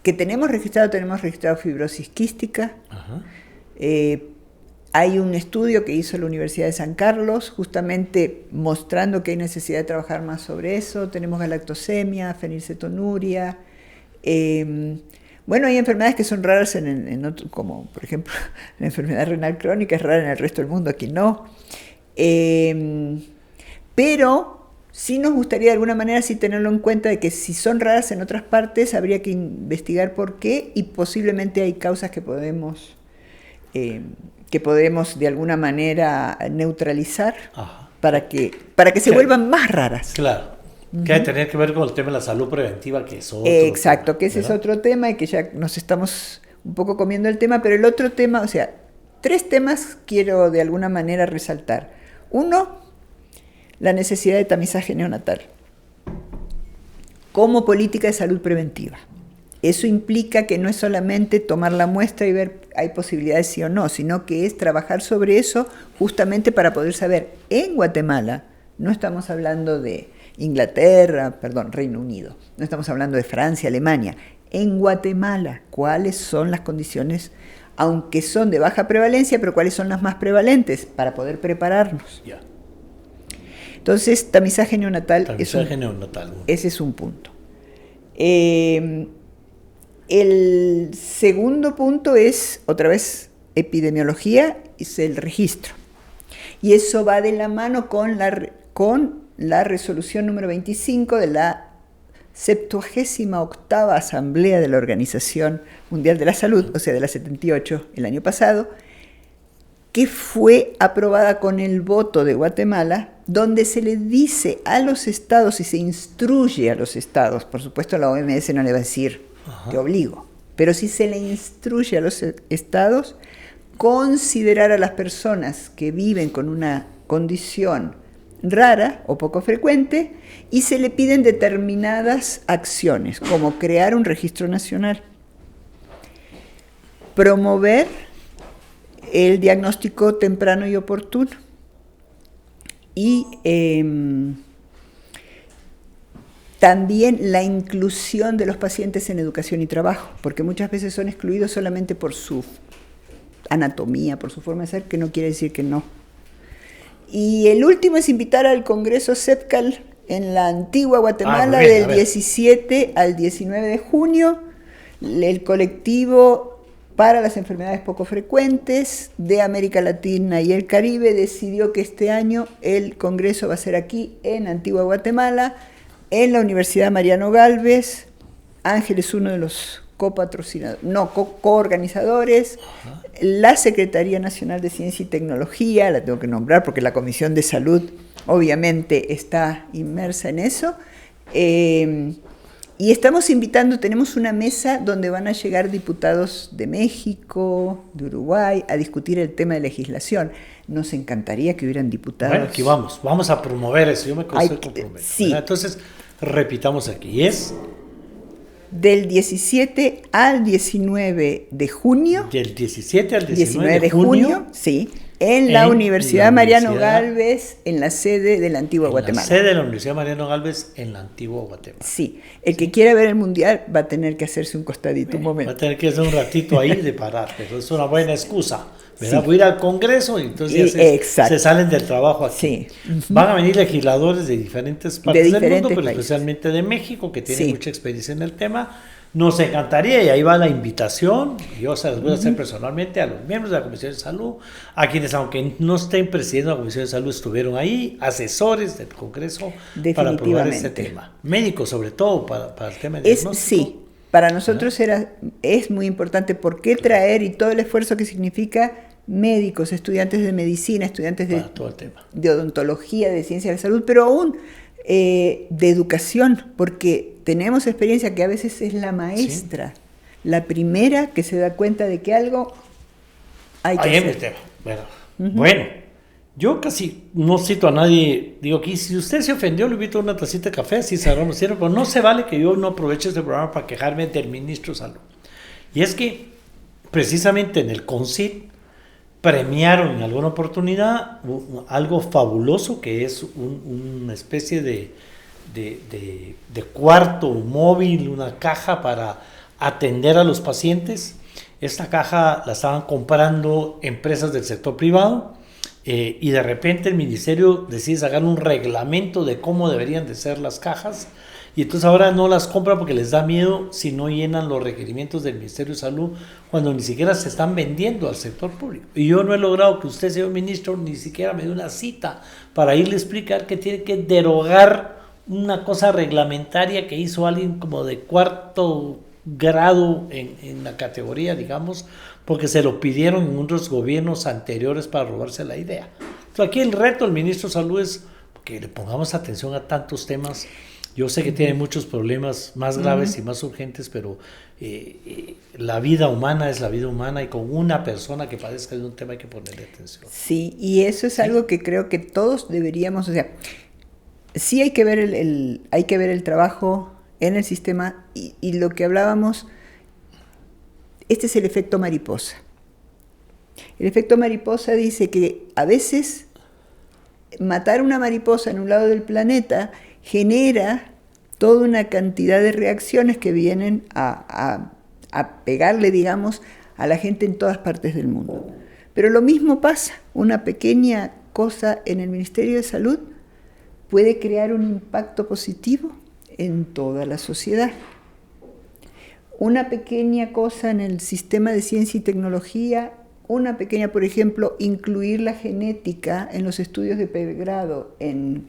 Tenemos registrado fibrosis quística. Ajá. Hay un estudio que hizo la Universidad de San Carlos, justamente mostrando que hay necesidad de trabajar más sobre eso. Tenemos galactosemia, fenilcetonuria. Hay enfermedades que son raras en otro, como por ejemplo la enfermedad renal crónica es rara en el resto del mundo, aquí no. Pero sí nos gustaría de alguna manera sí tenerlo en cuenta de que si son raras en otras partes habría que investigar por qué y posiblemente hay causas que podemos de alguna manera neutralizar. Ajá. para que se vuelvan más raras. Claro. Que hay que tener que ver con el tema de la salud preventiva, que es otro Exacto, tema, que ese ¿verdad? es otro tema y que ya nos estamos un poco comiendo el tema, pero el otro tema, o sea, 3 temas quiero de alguna manera resaltar. 1, la necesidad de tamizaje neonatal como política de salud preventiva. Eso implica que no es solamente tomar la muestra y ver hay posibilidades sí o no, sino que es trabajar sobre eso justamente para poder saber, en Guatemala, no estamos hablando de Reino Unido, no estamos hablando de Francia, Alemania, en Guatemala, cuáles son las condiciones, aunque son de baja prevalencia, pero cuáles son las más prevalentes para poder prepararnos. Ya. Entonces, tamizaje neonatal, ese es un punto. El segundo punto es, otra vez, epidemiología, es el registro. Y eso va de la mano con la resolución número 25 de la 78ª Asamblea de la Organización Mundial de la Salud, o sea, de la 78 el año pasado, que fue aprobada con el voto de Guatemala, donde se le dice a los estados y se instruye a los estados, por supuesto la OMS no le va a decir te obligo, pero sí se le instruye a los estados considerar a las personas que viven con una condición rara o poco frecuente y se le piden determinadas acciones, como crear un registro nacional, promover el diagnóstico temprano y oportuno y también la inclusión de los pacientes en educación y trabajo, porque muchas veces son excluidos solamente por su anatomía, por su forma de ser, que no quiere decir que no. Y el último es invitar al Congreso CEPCAL en la antigua Guatemala del 17 al 19 de junio, el colectivo para las enfermedades poco frecuentes de América Latina y el Caribe decidió que este año el Congreso va a ser aquí en Antigua Guatemala, en la Universidad Mariano Gálvez. Ángel es uno de los coorganizadores. La Secretaría Nacional de Ciencia y Tecnología, la tengo que nombrar porque la Comisión de Salud obviamente está inmersa en eso. Y estamos invitando, tenemos una mesa donde van a llegar diputados de México, de Uruguay, a discutir el tema de legislación. Nos encantaría que hubieran diputados. Bueno, aquí vamos a promover eso, yo me considero comprometer. Sí. Entonces, repitamos aquí, es... Del 17 al 19 de junio. Del 17 al 19 de junio. Sí. En la Universidad Mariano Gálvez, en la sede de la Antigua Guatemala. La sede de la Universidad Mariano Gálvez en la Antigua Guatemala. Sí. El que quiera ver el Mundial va a tener que hacerse un costadito, un momento. Va a tener que hacer un ratito ahí de parar, pero es una buena excusa. ¿Verdad? Sí. Voy a ir al Congreso y entonces se salen del trabajo aquí. Sí. Van a venir legisladores de diferentes partes del mundo, pero especialmente de México, que tienen mucha experiencia en el tema. Nos encantaría, y ahí va la invitación, yo se las voy a hacer personalmente a los miembros de la Comisión de Salud, a quienes aunque no estén presidiendo la Comisión de Salud, estuvieron ahí, asesores del Congreso para aprobar este tema. Médicos sobre todo para el tema de diagnóstico. Sí, para nosotros es muy importante. ¿Por qué traer y todo el esfuerzo que significa médicos, estudiantes de medicina, estudiantes de odontología, de ciencia de la salud, pero aún de educación? Porque tenemos experiencia que a veces es la maestra, la primera que se da cuenta de que algo hay que ahí hacer. me tema. Bueno, yo casi no cito a nadie. Digo aquí, si usted se ofendió, le invito a una tacita de café, así cerramos cierre, pero no se vale que yo no aproveche este programa para quejarme del ministro de Salud. Y es que precisamente en el CONCYT premiaron en alguna oportunidad algo fabuloso, que es una especie de cuarto móvil, una caja para atender a los pacientes. Esta caja la estaban comprando empresas del sector privado, y de repente el ministerio decide sacar un reglamento de cómo deberían de ser las cajas, y entonces ahora no las compra porque les da miedo si no llenan los requerimientos del Ministerio de Salud, cuando ni siquiera se están vendiendo al sector público. Y yo no he logrado que usted, señor ministro, ni siquiera me dé una cita para irle a explicar que tiene que derogar una cosa reglamentaria que hizo alguien como de cuarto grado en la categoría, digamos, porque se lo pidieron en otros gobiernos anteriores para robarse la idea. Entonces aquí el reto del ministro de Salud es que le pongamos atención a tantos temas. Yo sé que tiene muchos problemas más graves y más urgentes, pero la vida humana es la vida humana, y con una persona que padezca de un tema hay que ponerle atención. Sí, y eso es algo que creo que todos deberíamos, o sea, sí hay que ver hay que ver el trabajo en el sistema, y lo que hablábamos, este es el efecto mariposa. El efecto mariposa dice que a veces matar una mariposa en un lado del planeta genera toda una cantidad de reacciones que vienen a pegarle, digamos, a la gente en todas partes del mundo. Pero lo mismo pasa, una pequeña cosa en el Ministerio de Salud puede crear un impacto positivo en toda la sociedad. Una pequeña cosa en el sistema de ciencia y tecnología, una pequeña, por ejemplo, incluir la genética en los estudios de pregrado en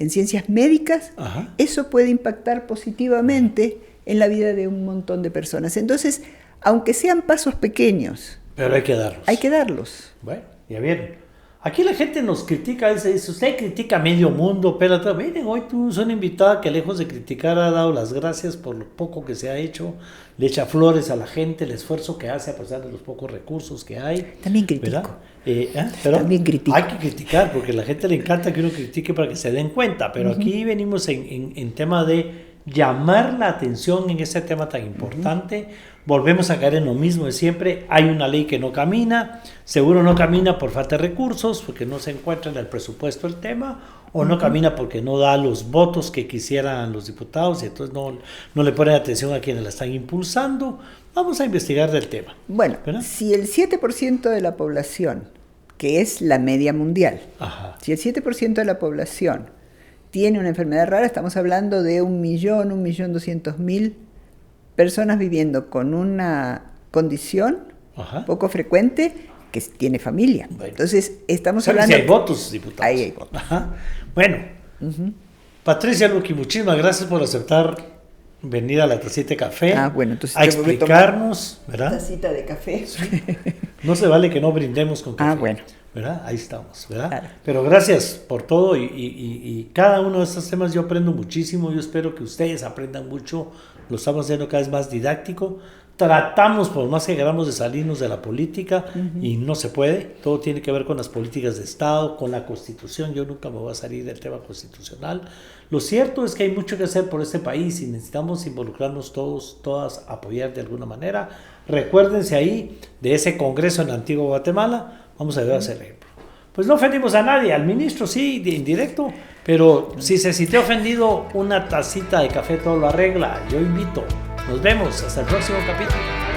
ciencias médicas, Ajá. Eso puede impactar positivamente en la vida de un montón de personas. Entonces, aunque sean pasos pequeños, pero hay que darlos. Hay que darlos. Bueno, ya vieron. Aquí la gente nos critica, dice, usted critica a medio mundo, pero miren, hoy tuvimos una invitada que lejos de criticar ha dado las gracias por lo poco que se ha hecho, le echa flores a la gente, el esfuerzo que hace a pesar de los pocos recursos que hay. También critico. Pero También critico. hay que criticar, porque a la gente le encanta que uno critique para que se den cuenta, pero aquí venimos en tema de llamar la atención en ese tema tan importante. Volvemos a caer en lo mismo de siempre. Hay una ley que no camina, seguro no camina por falta de recursos, porque no se encuentra en el presupuesto el tema, o no camina porque no da los votos que quisieran los diputados, y entonces no le ponen atención a quienes la están impulsando. Vamos a investigar del tema. Bueno, ¿verdad? Si el 7% de la población, que es la media mundial, Ajá. Si el 7% de la población tiene una enfermedad rara, estamos hablando de 1.200.000 personas viviendo con una condición Ajá. poco frecuente que tiene familia. Bueno. Entonces, estamos ¿Sabe hablando... si hay votos, diputados? Ahí hay votos. Ajá. Bueno, Patricia Luqui, muchísimas gracias por aceptar venir a la tacita de café. Bueno, entonces a tengo que explicarnos, ¿verdad? Tacita de café. No se vale que no brindemos con café. Bueno. ¿Verdad? Ahí estamos, ¿verdad? Claro. Pero gracias por todo, y cada uno de estos temas yo aprendo muchísimo. Yo espero que ustedes aprendan mucho. Lo estamos haciendo cada vez más didáctico. Tratamos, por más que queramos, de salirnos de la política, y no se puede. Todo tiene que ver con las políticas de Estado, con la Constitución. Yo nunca me voy a salir del tema constitucional. Lo cierto es que hay mucho que hacer por este país y necesitamos involucrarnos todos, todas, apoyar de alguna manera. Recuérdense ahí de ese congreso en la Antigua Guatemala. Vamos a ver a hacer ejemplo. Pues no ofendimos a nadie, al ministro sí, en directo, pero si se sintió ofendido, una tacita de café todo lo arregla. Yo invito. Nos vemos hasta el próximo capítulo.